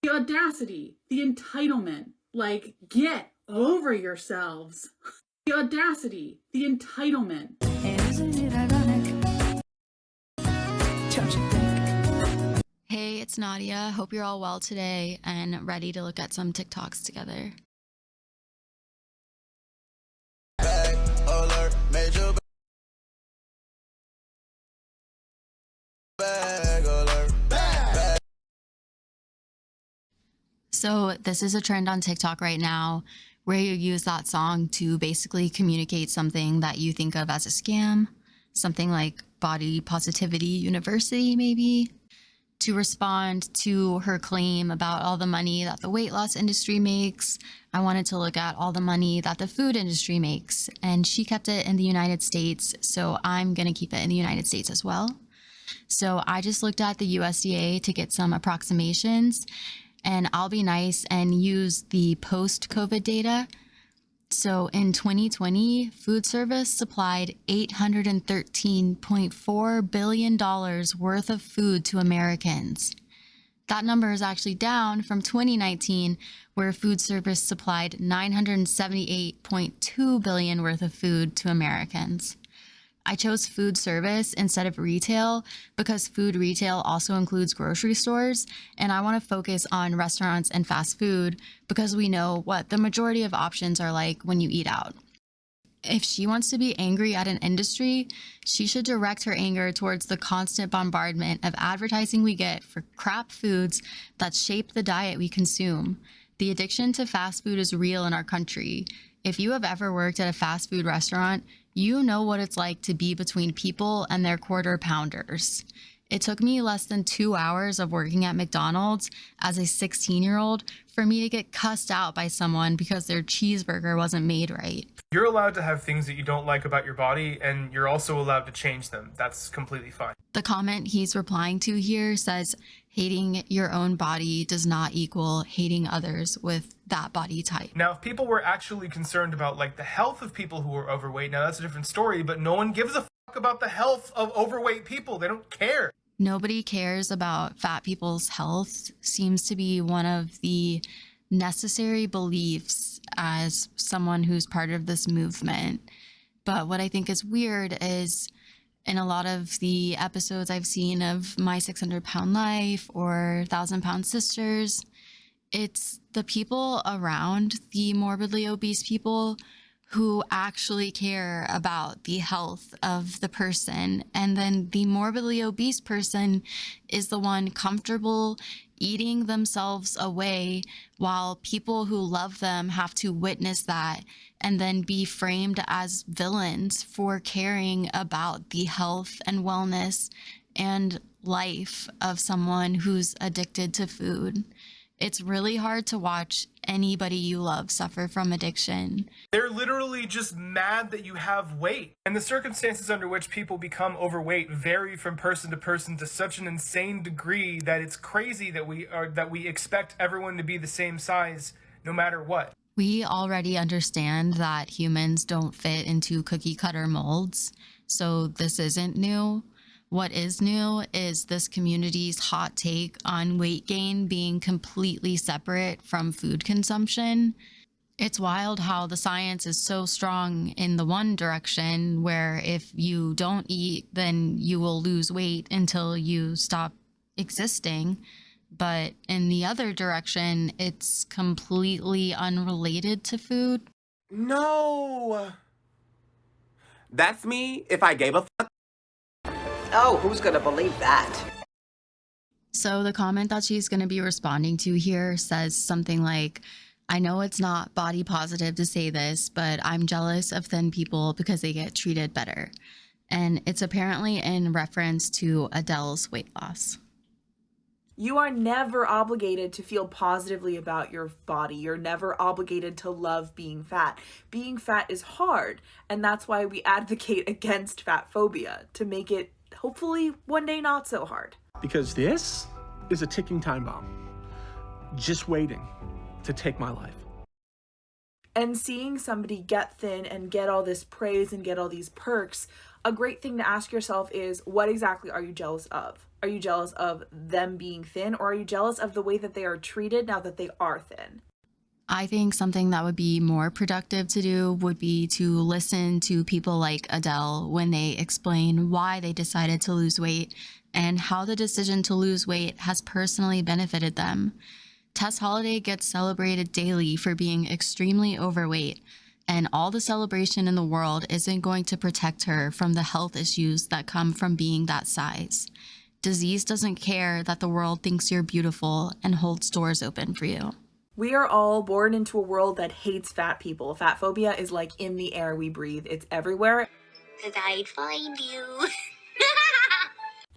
The audacity, the entitlement, like, get over yourselves. The audacity, the entitlement. Isn't it ironic? Don't you think? Hey, it's Nadia. Hope you're all well today and ready to look at some TikToks together. Alert, major bag alert. So this is a trend on TikTok right now where you use that song to basically communicate something that you think of as a scam, something like body positivity university maybe, to respond to her claim about all the money that the weight loss industry makes. I wanted to look at all the money that the food industry makes, and she kept it in the United States, so I'm gonna keep it in the United States as well. So I just looked at the USDA to get some approximations, and I'll be nice and use the post-COVID data. So in 2020, food service supplied $813.4 billion worth of food to Americans. That number is actually down from 2019, where food service supplied $978.2 billion worth of food to Americans. I chose food service instead of retail because food retail also includes grocery stores, and I want to focus on restaurants and fast food because we know what the majority of options are like when you eat out. If she wants to be angry at an industry, she should direct her anger towards the constant bombardment of advertising we get for crap foods that shape the diet we consume. The addiction to fast food is real in our country. If you have ever worked at a fast food restaurant, you know what it's like to be between people and their quarter pounders. It took me less than 2 hours of working at McDonald's as a 16-year-old for me to get cussed out by someone because their cheeseburger wasn't made right. You're allowed to have things that you don't like about your body, and you're also allowed to change them. That's completely fine. The comment he's replying to here says, hating your own body does not equal hating others with that body type. Now, if people were actually concerned about like the health of people who are overweight, now that's a different story, but no one gives a fuck about the health of overweight people. They don't care. Nobody cares about fat people's health seems to be one of the necessary beliefs as someone who's part of this movement. But what I think is weird is in a lot of the episodes I've seen of My 600-Pound Life or 1,000-Pound Sisters, it's the people around the morbidly obese people who actually care about the health of the person. And then the morbidly obese person is the one comfortable eating themselves away while people who love them have to witness that and then be framed as villains for caring about the health and wellness and life of someone who's addicted to food. It's really hard to watch anybody you love suffer from addiction. They're literally just mad that you have weight. And the circumstances under which people become overweight vary from person to such an insane degree that it's crazy that we expect everyone to be the same size no matter what. We already understand that humans don't fit into cookie cutter molds, so this isn't new. What is new is this community's hot take on weight gain being completely separate from food consumption. It's wild how the science is so strong in the one direction, where if you don't eat, then you will lose weight until you stop existing. But in the other direction, it's completely unrelated to food. No! That's me if I gave a fuck. Oh, who's gonna believe that? So the comment that she's going to be responding to here says something like, I know it's not body positive to say this, but I'm jealous of thin people because they get treated better. And it's apparently in reference to Adele's weight loss. You are never obligated to feel positively about your body. You're never obligated to love being fat. Being fat is hard, and that's why we advocate against fat phobia, to make it hopefully one day not so hard. Because this is a ticking time bomb, just waiting to take my life. And seeing somebody get thin and get all this praise and get all these perks, a great thing to ask yourself is, what exactly are you jealous of? Are you jealous of them being thin, or are you jealous of the way that they are treated now that they are thin? I think something that would be more productive to do would be to listen to people like Adele when they explain why they decided to lose weight and how the decision to lose weight has personally benefited them. Tess Holliday gets celebrated daily for being extremely overweight, and all the celebration in the world isn't going to protect her from the health issues that come from being that size. Disease doesn't care that the world thinks you're beautiful and holds doors open for you. We are all born into a world that hates fat people. Fat phobia is like in the air we breathe. It's everywhere. 'Cause I'd find you.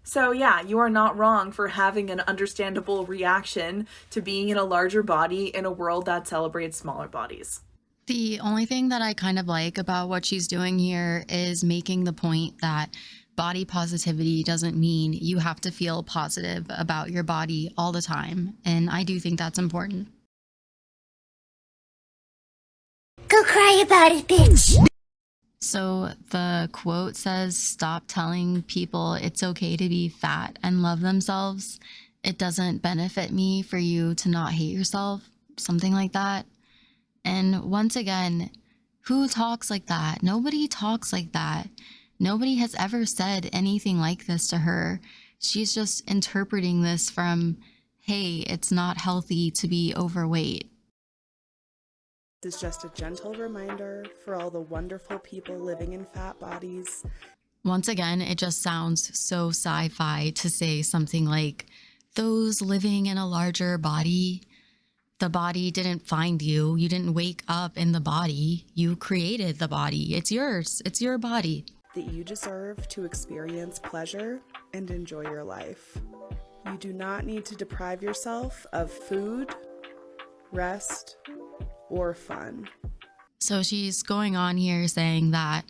So yeah, you are not wrong for having an understandable reaction to being in a larger body in a world that celebrates smaller bodies. The only thing that I kind of like about what she's doing here is making the point that body positivity doesn't mean you have to feel positive about your body all the time. And I do think that's important. Go cry about it, bitch. So the quote says, "Stop telling people it's okay to be fat and love themselves. It doesn't benefit me for you to not hate yourself." Something like that. And once again, who talks like that? Nobody talks like that. Nobody has ever said anything like this to her. She's just interpreting this from, hey, it's not healthy to be overweight. This is just a gentle reminder for all the wonderful people living in fat bodies. Once again, it just sounds so sci-fi to say something like, those living in a larger body, the body didn't find you. You didn't wake up in the body. You created the body. It's yours. It's your body. That you deserve to experience pleasure and enjoy your life. You do not need to deprive yourself of food, rest, or fun. So she's going on here saying that,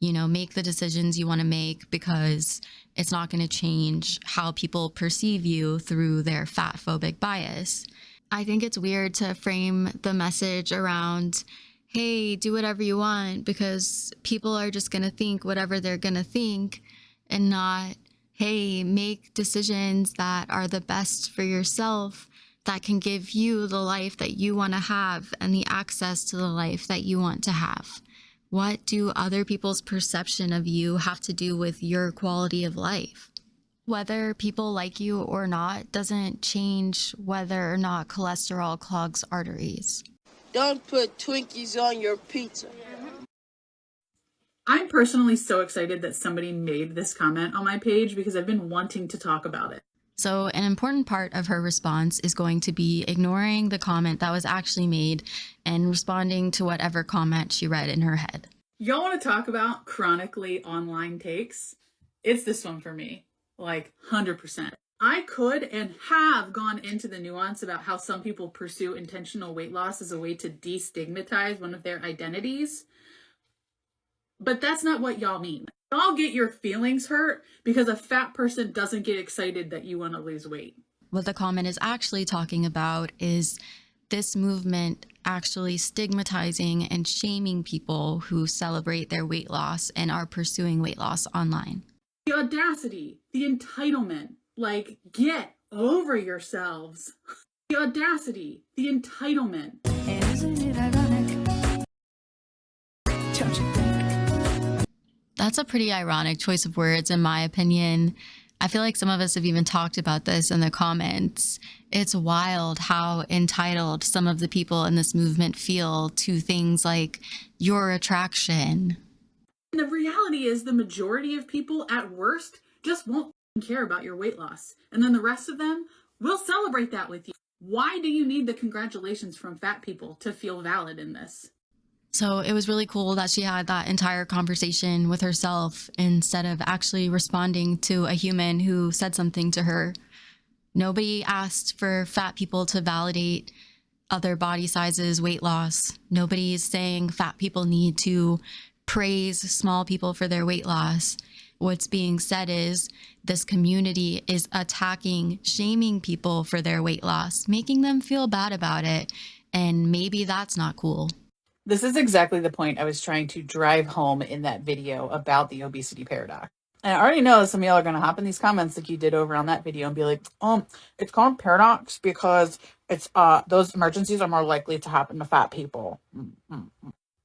make the decisions you want to make because it's not going to change how people perceive you through their fat phobic bias. I think it's weird to frame the message around, hey, do whatever you want because people are just going to think whatever they're going to think, and not, hey, make decisions that are the best for yourself, that can give you the life that you want to have and the access to the life that you want to have. What do other people's perception of you have to do with your quality of life? Whether people like you or not doesn't change whether or not cholesterol clogs arteries. Don't put Twinkies on your pizza. I'm personally so excited that somebody made this comment on my page because I've been wanting to talk about it. So an important part of her response is going to be ignoring the comment that was actually made and responding to whatever comment she read in her head. Y'all want to talk about chronically online takes? It's this one for me, like 100%. I could and have gone into the nuance about how some people pursue intentional weight loss as a way to destigmatize one of their identities. But that's not what y'all mean. Y'all get your feelings hurt because a fat person doesn't get excited that you want to lose weight. What the comment is actually talking about is this movement actually stigmatizing and shaming people who celebrate their weight loss and are pursuing weight loss online. The audacity, the entitlement, like, get over yourselves. The audacity, the entitlement. Isn't it ironic? Don't you think? That's a pretty ironic choice of words, in my opinion. I feel like some of us have even talked about this in the comments. It's wild how entitled some of the people in this movement feel to things like your attraction. And the reality is the majority of people at worst just won't care about your weight loss. And then the rest of them will celebrate that with you. Why do you need the congratulations from fat people to feel valid in this? So it was really cool that she had that entire conversation with herself instead of actually responding to a human who said something to her. Nobody asked for fat people to validate other body sizes, weight loss. Nobody's saying fat people need to praise small people for their weight loss. What's being said is this community is attacking, shaming people for their weight loss, making them feel bad about it. And maybe that's not cool. This is exactly the point I was trying to drive home in that video about the obesity paradox. And I already know some of y'all are gonna hop in these comments like you did over on that video and be like, it's called paradox because it's those emergencies are more likely to happen to fat people.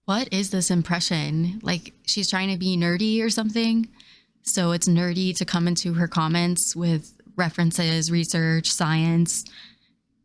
What is this impression? Like she's trying to be nerdy or something? So it's nerdy to come into her comments with references, research, science,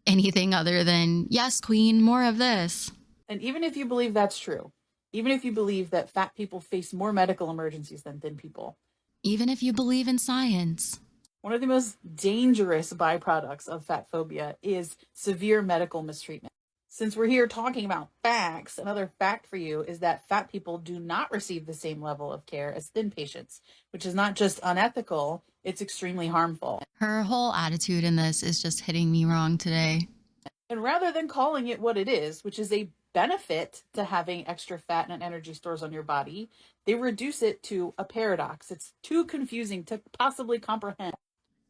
anything other than, yes, queen, more of this. And even if you believe that's true, even if you believe that fat people face more medical emergencies than thin people, even if you believe in science, one of the most dangerous byproducts of fat phobia is severe medical mistreatment. Since we're here talking about facts, another fact for you is that fat people do not receive the same level of care as thin patients, which is not just unethical, it's extremely harmful. her whole attitude in this is just hitting me wrong today. And rather than calling it what it is, which is a benefit to having extra fat and energy stores on your body, they reduce it to a paradox. It's too confusing to possibly comprehend.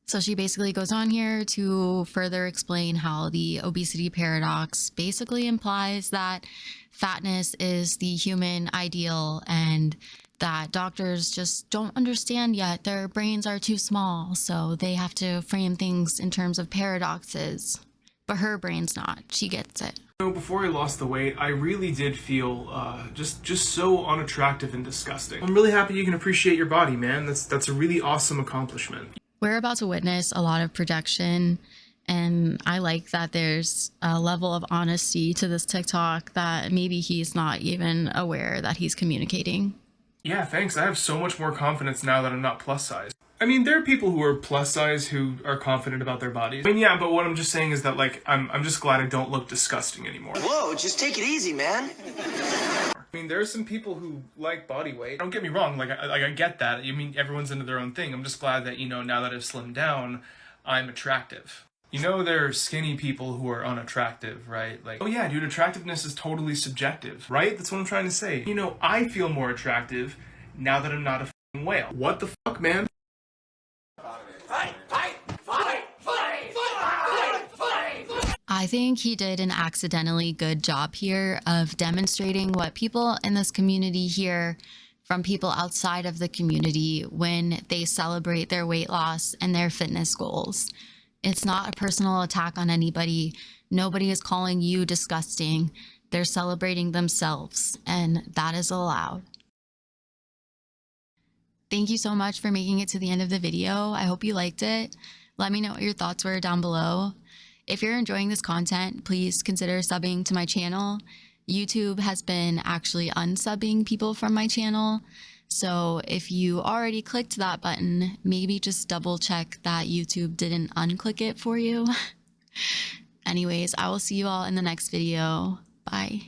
So she basically goes on here to further explain how the obesity paradox basically implies that fatness is the human ideal and that doctors just don't understand yet. Their brains are too small, so they have to frame things in terms of paradoxes. But her brain's not. She gets it. Before I lost the weight, I really did feel just so unattractive and disgusting. I'm really happy you can appreciate your body, man. That's a really awesome accomplishment. We're about to witness a lot of projection, and I like that there's a level of honesty to this TikTok that maybe he's not even aware that he's communicating. Yeah, thanks. I have so much more confidence now that I'm not plus size. I mean, there are people who are plus size who are confident about their bodies. I mean, yeah, but what I'm just saying is that, like, I'm just glad I don't look disgusting anymore. Whoa, just take it easy, man. I mean, there are some people who like body weight. Don't get me wrong, like I get that. I mean, everyone's into their own thing. I'm just glad that, you know, now that I've slimmed down, I'm attractive. You know, there are skinny people who are unattractive, right? Like, oh yeah, dude, attractiveness is totally subjective, right? That's what I'm trying to say. You know, I feel more attractive now that I'm not a f***ing whale. What the fuck, man? I think he did an accidentally good job here of demonstrating what people in this community hear from people outside of the community when they celebrate their weight loss and their fitness goals. It's not a personal attack on anybody. Nobody is calling you disgusting. They're celebrating themselves, and that is allowed. Thank you so much for making it to the end of the video. I hope you liked it. Let me know what your thoughts were down below. If you're enjoying this content, please consider subbing to my channel. YouTube has been actually unsubbing people from my channel. So if you already clicked that button, maybe just double check that YouTube didn't unclick it for you. Anyways, I will see you all in the next video. Bye.